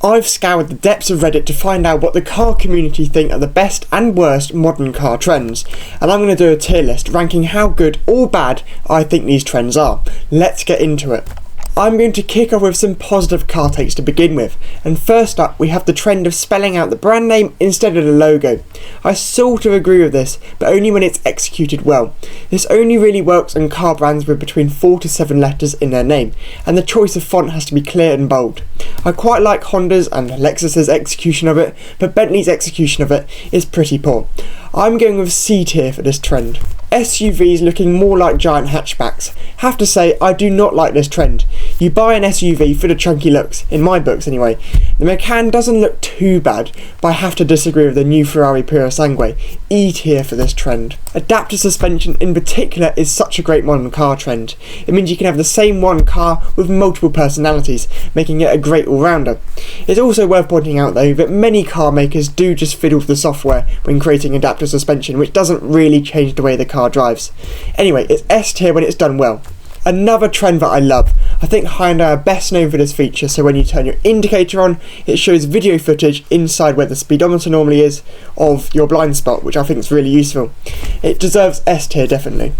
I've scoured the depths of Reddit to find out what the car community think are the best and worst modern car trends, and I'm going to do a tier list ranking how good or bad I think these trends are. Let's get into it. I'm going to kick off with some positive car takes to begin with, and first up we have the trend of spelling out the brand name instead of the logo. I sort of agree with this, but only when it's executed well. This only really works on car brands with between 4 to 7 letters in their name, and the choice of font has to be clear and bold. I quite like Honda's and Lexus's execution of it, but Bentley's execution of it is pretty poor. I'm going with C tier for this trend. SUVs looking more like giant hatchbacks. Have to say, I do not like this trend. You buy an SUV for the chunky looks, in my books anyway. The Macan doesn't look too bad, but I have to disagree with the new Ferrari Purosangue. E tier for this trend. Adaptive suspension in particular is such a great modern car trend. It means you can have the same one car with multiple personalities, making it a great all-rounder. It's also worth pointing out though that many car makers do just fiddle with the software when creating adaptive suspension, which doesn't really change the way the car drives. Anyway, it's S tier when it's done well. Another trend that I love. I think Hyundai are best known for this feature, so when you turn your indicator on, it shows video footage inside where the speedometer normally is of your blind spot, which I think is really useful. It deserves S tier definitely.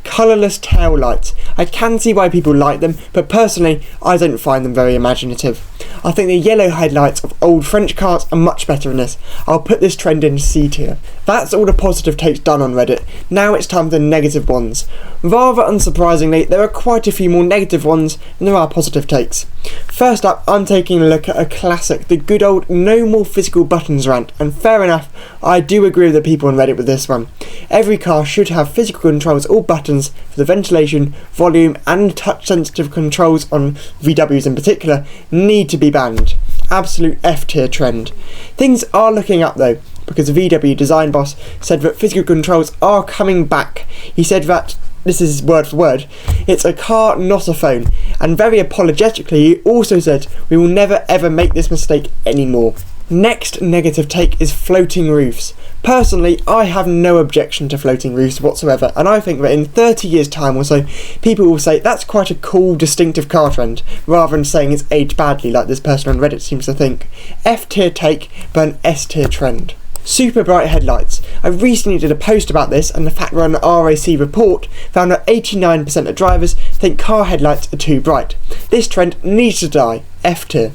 Colourless tail lights. I can see why people like them, but personally I don't find them very imaginative. I think the yellow headlights of old French cars are much better than this. I'll put this trend in C tier. That's all the positive takes done on Reddit. Now it's time for the negative ones. Rather unsurprisingly, there are quite a few more negative ones than there are positive takes. First up, I'm taking a look at a classic, the good old no more physical buttons rant, and fair enough, I do agree with the people on Reddit with this one. Every car should have physical controls or buttons for the ventilation, volume and touch sensitive controls on VWs in particular need to be banned. Absolute F tier trend. Things are looking up though, because the VW design boss said that physical controls are coming back. He said that, this is word for word, it's a car, not a phone, and very apologetically he also said we will never ever make this mistake anymore. Next negative take is floating roofs. Personally, I have no objection to floating roofs whatsoever, and I think that in 30 years time or so, people will say that's quite a cool, distinctive car trend, rather than saying it's aged badly like this person on Reddit seems to think. F tier take, but an S tier trend. Super bright headlights. I recently did a post about this, and the fact that an RAC report found that 89% of drivers think car headlights are too bright. This trend needs to die. F tier.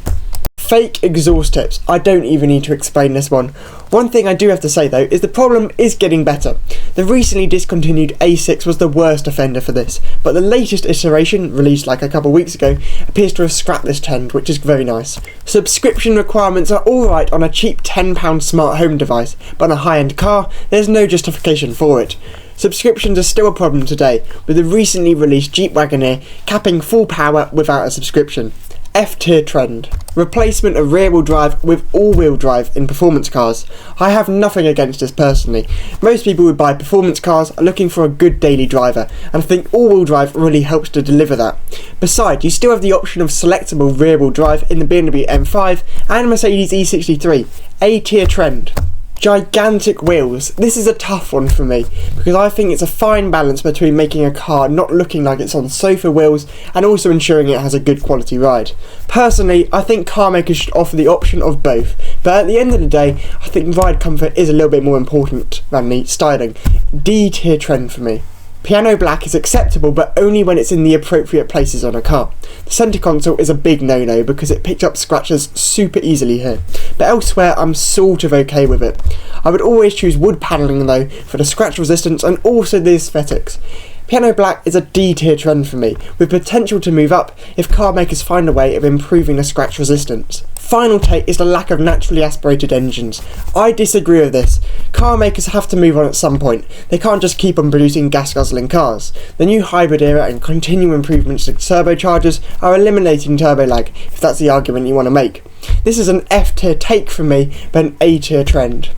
Fake exhaust tips. I don't even need to explain this one. One thing I do have to say though is the problem is getting better. The recently discontinued A6 was the worst offender for this, but the latest iteration, released like a couple weeks ago, appears to have scrapped this trend, which is very nice. Subscription requirements are alright on a cheap £10 smart home device, but on a high-end car, there's no justification for it. Subscriptions are still a problem today, with the recently released Jeep Wagoneer capping full power without a subscription. F tier trend. Replacement of rear-wheel drive with all-wheel drive in performance cars. I have nothing against this personally. Most people who buy performance cars are looking for a good daily driver, and I think all-wheel drive really helps to deliver that. Besides, you still have the option of selectable rear-wheel drive in the BMW M5 and Mercedes E63. A tier trend. Gigantic wheels. This is a tough one for me, because I think it's a fine balance between making a car not looking like it's on sofa wheels and also ensuring it has a good quality ride. Personally, I think car makers should offer the option of both, but at the end of the day, I think ride comfort is a little bit more important than the styling. D tier trend for me. Piano black is acceptable, but only when it's in the appropriate places on a car. The centre console is a big no-no because it picks up scratches super easily here, but elsewhere I'm sort of okay with it. I would always choose wood panelling though for the scratch resistance and also the aesthetics. Piano black is a D tier trend for me, with potential to move up if car makers find a way of improving the scratch resistance. Final take is the lack of naturally aspirated engines. I disagree with this. Car makers have to move on at some point. They can't just keep on producing gas guzzling cars. The new hybrid era and continual improvements to turbochargers are eliminating turbo lag, if that's the argument you want to make. This is an F tier take from me, but an A tier trend.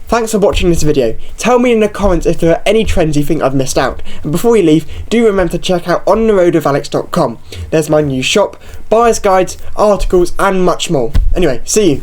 Thanks for watching this video. Tell me in the comments if there are any trends you think I've missed out. And before you leave, do remember to check out ontheroadofalex.com. There's my new shop, buyer's guides, articles and much more. Anyway, see you.